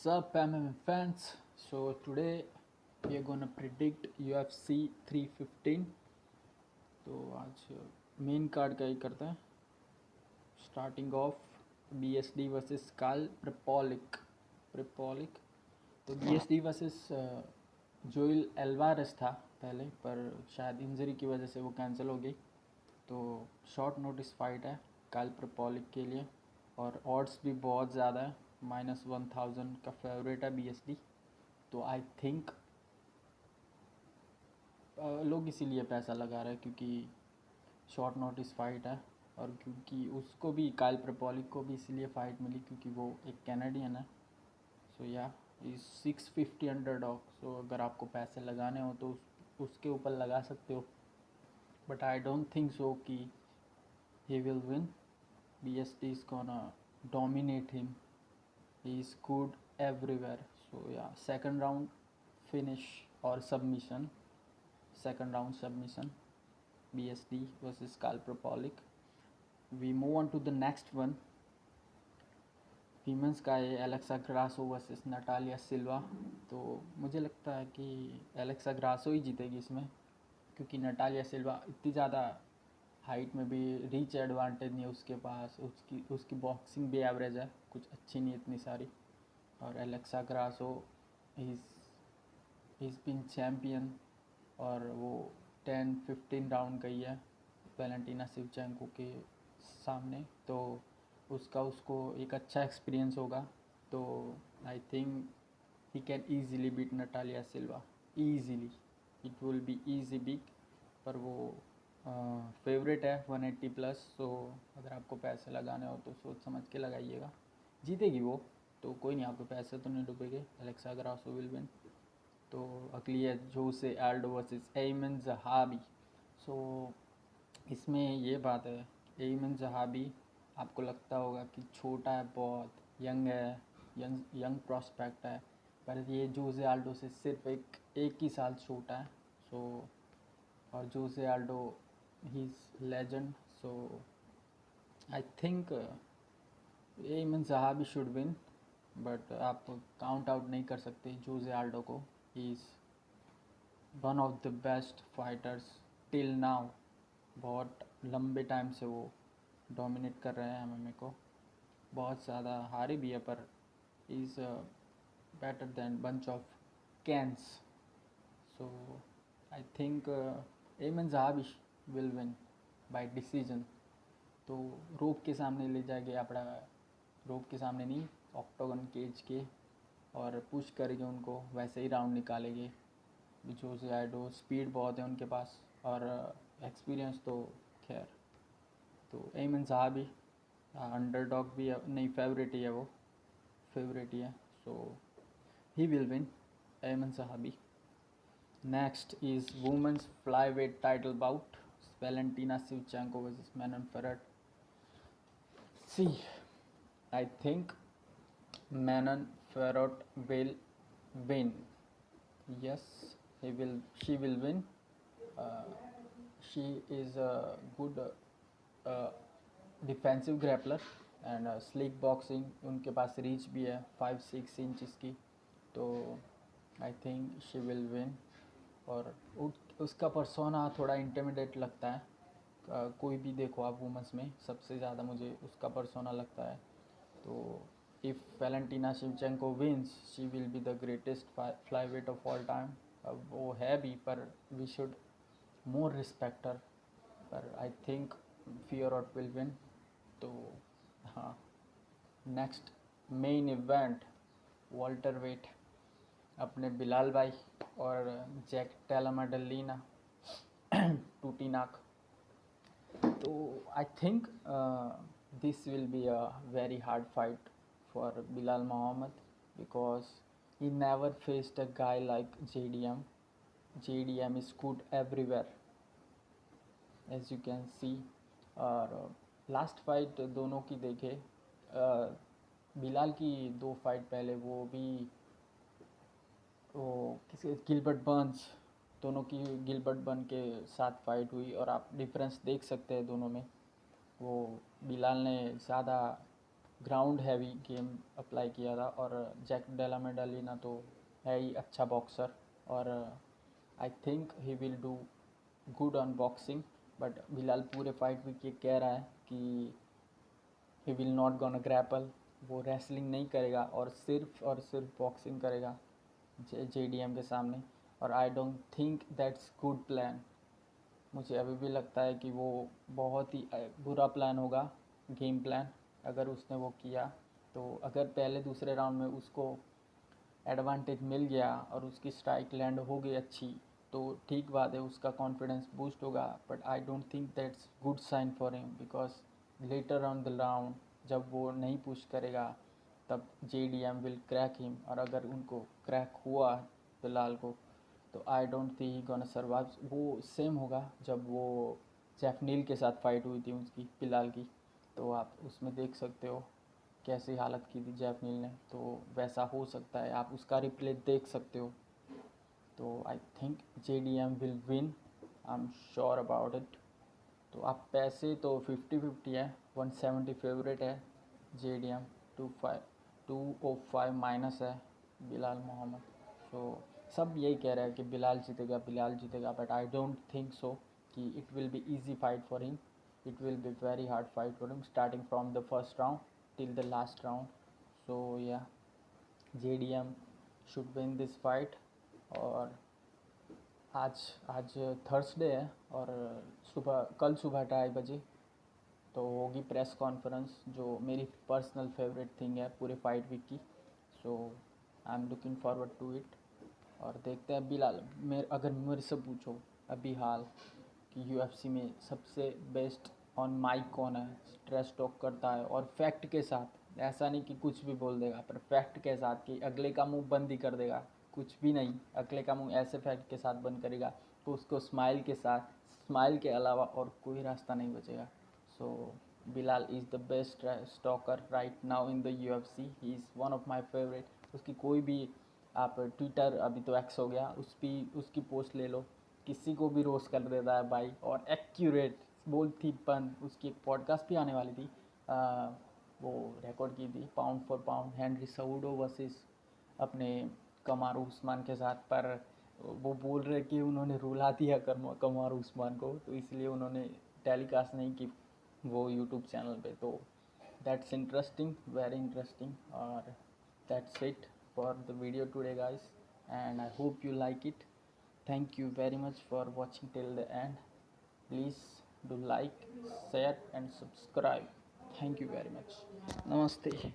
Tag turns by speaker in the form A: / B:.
A: Sup MMA fans? So today we are gonna predict UFC 315. तो आज main card का ही करते हैं. स्टार्टिंग ऑफ BSD वर्सेस काल प्रेपॉलिक. तो BSD वर्सेस जोइल एल्वारेस था पहले, पर शायद इंजरी की वजह से वो कैंसिल हो गई. तो शॉर्ट नोटिस फाइट है काल प्रेपॉलिक के लिए, और ऑड्स भी बहुत ज़्यादा है. -1000 का फेवरेट है BSD. तो आई थिंक लोग इसीलिए पैसा लगा रहे हैं क्योंकि शॉर्ट नोटिस फाइट है, और क्योंकि उसको भी काइल प्रेपॉलिक को भी इसलिए फ़ाइट मिली क्योंकि वो एक कैनेडियन है. सो या इज 650 अंडरडॉग. सो अगर आपको पैसे लगाने हो तो उसके ऊपर लगा सकते हो, but I don't think so कि he will win. BSD is gonna dominate him. He is good everywhere. So yeah, second round finish or submission. Second round submission. BSD versus Kal Propolic. We move on to the next one. Women's का है Alexa Grasso versus Natalia सिल्वा. तो मुझे लगता है कि Alexa Grasso ही जीतेगी इसमें, क्योंकि नटालिया सिल्वा इतनी ज़्यादा हाइट में भी रीच एडवांटेज नहीं है उसके पास. उसकी बॉक्सिंग भी एवरेज है, कुछ अच्छी नहीं इतनी सारी. और Alexa Grasso is been champion, और वो 10-15 राउंड गई है वैलेंटीना शिवचेंको के सामने. तो उसको एक अच्छा एक्सपीरियंस होगा. तो I think he can easily beat Natalia Silva. Easily, it will be easy big. पर वो फेवरेट है 180+. सो अगर आपको पैसे लगाने हो तो सोच समझ के लगाइएगा. जीतेगी वो, तो कोई नहीं, आपके पैसे तो नहीं डूबेंगे. Alexa Grasso will win. तो अगली है जोसे एल्डो वर्सेस एमन जहाबी. सो इसमें ये बात है, एमन जहाबी आपको लगता होगा कि छोटा है, बहुत यंग है, यंग प्रॉस्पेक्ट है, पर ये जोसे एल्डो से सिर्फ एक ही साल छोटा है. सो और Jose Aldo he is legend. So I think Aiemann Zahabi should win, but आप काउंट आउट नहीं कर सकते जोसे एल्डो को. He is one of the best fighters till now. बहुत लंबे टाइम से वो डोमिनेट कर रहे हैं MMA को. बहुत ज़्यादा हारे भी है, पर is better than bunch of cans. So I think Aiemann Zahabi will win by decision. तो रोप के सामने ले जाएंगे अपना, रोप के सामने नहीं, ऑक्टोगन केज के, और पुश करेंगे उनको, वैसे ही राउंड निकालेंगे. जोसे एल्डो स्पीड बहुत है उनके पास, और एक्सपीरियंस तो खैर. तो एमन जहाबी अंडरडॉग भी है, नहीं फेवरेट ही है वो, फेवरेट ही है. सो ही will win, Aiemann Zahabi. Next is women's flyweight title bout. Valentina Shevchenko versus Manon Fiorot. See, I think Manon Fiorot will win. Yes, she will win. She is a good defensive grappler and slick boxing. उनके पास reach भी है 5-6 inches की. तो I think she will win. और उसका persona थोड़ा intimidate लगता है. कोई भी देखो आप वुमेंस में, सबसे ज़्यादा मुझे उसका परसोना लगता है. तो if Valentina Shevchenko wins, she will be the greatest flyweight of all time. अब वो है भी, पर we should more respect her. पर I think Fiorot will win. तो हाँ, next main event welterweight, अपने बिलाल भाई और जैक टेलामाडलीना टूटीनाक. तो I think this will be a very hard fight for Bilal Muhammad, because he never faced a guy like JDM. JDM is good everywhere, as you can see. और last fight दोनों की देखे, बिलाल की 2 fight पहले वो भी, वो किसी गिलबर्ट बर्न्स, दोनों की गिलबर्ट बर्न के साथ फाइट हुई, और आप डिफरेंस देख सकते हैं दोनों में. वो बिलाल ने ज़्यादा ग्राउंड हैवी गेम अप्लाई किया था। और जैक डेला मेडलिना तो है ही अच्छा बॉक्सर, और आई think he will do good on boxing. But Bilal पूरे फाइट वीक ये कह रहा है कि he will not gonna grapple, वो रेसलिंग नहीं करेगा और सिर्फ बॉक्सिंग करेगा JDM के सामने। और आई don't think that's good plan. मुझे अभी भी लगता है कि वो बहुत ही बुरा प्लान होगा, गेम प्लान, अगर उसने वो किया। तो अगर पहले दूसरे राउंड में उसको एडवांटेज मिल गया और उसकी स्ट्राइक लैंड हो गई अच्छी, तो ठीक बात है, उसका कॉन्फिडेंस बूस्ट होगा। But I don't think that's good sign for him, because later on the round जब वो नहीं पुश करेगा तब JDM विल क्रैक हिम। और अगर उनको क्रैक हुआ बिलाल को, तो आई don't think he gonna survive. वो सेम होगा जब वो जेफ नील के साथ फाइट हुई थी उसकी, बिलाल की, तो आप उसमें देख सकते हो कैसी हालत की थी जेफ नील ने। तो वैसा हो सकता है, आप उसका रिप्ले देख सकते हो। तो I think JDM will win, I am sure about it. तो आप पैसे तो 50-50 है, 170 फेवरेट है JDM, 205 माइनस है बिलाल मोहम्मद। तो सब यही कह रहे हैं कि बिलाल जीतेगा, बिलाल जीतेगा, but I don't think so कि it will be easy fight for him. It will be very hard fight for him, starting from the first round till the last round. So yeah, JDM should win this fight. और आज आज Thursday है, और कल सुबह 2:30 बजे तो होगी प्रेस कॉन्फ्रेंस, जो मेरी पर्सनल फेवरेट थिंग है पूरे फाइट वीक की। So I am looking forward to it. और देखते हैं बिलाल, अगर मेरे से पूछो अभी हाल कि UFC में सबसे बेस्ट ऑन माइक कौन है, ट्रेश टॉक करता है और फैक्ट के साथ, ऐसा नहीं कि कुछ भी बोल देगा, पर फैक्ट के साथ, कि अगले का मुंह बंद ही कर देगा, कुछ भी नहीं, अगले का मुंह ऐसे फैक्ट के साथ बंद करेगा तो उसको स्माइल के साथ, स्माइल के अलावा और कोई रास्ता नहीं बचेगा। So Bilal is the best stalker right now in the UFC, he is one of my favourite. उसकी कोई भी, आप ट्विटर, अभी तो एक्स हो गया, उसकी पोस्ट ले लो, किसी को भी रोस्ट कर देता है भाई, और एक्यूरेट बोलती पन। उसकी एक पॉडकास्ट भी आने वाली थी, वो रिकॉर्ड की थी, pound for pound, Henry सऊडो versus अपने कमारू उस्मान के साथ। पर वो बोल रहे कि उन्होंने रुला दिया कमारू उस्मान को, तो इसलिए उन्होंने टेलीकास्ट नहीं की वो यूट्यूब चैनल पे। तो दैट्स इंटरेस्टिंग, वेरी इंटरेस्टिंग। और that's it for the video today, guys, and I hope you like it. Thank you very much for watching till the end. Please do like, share and subscribe. Thank you very much. Namaste.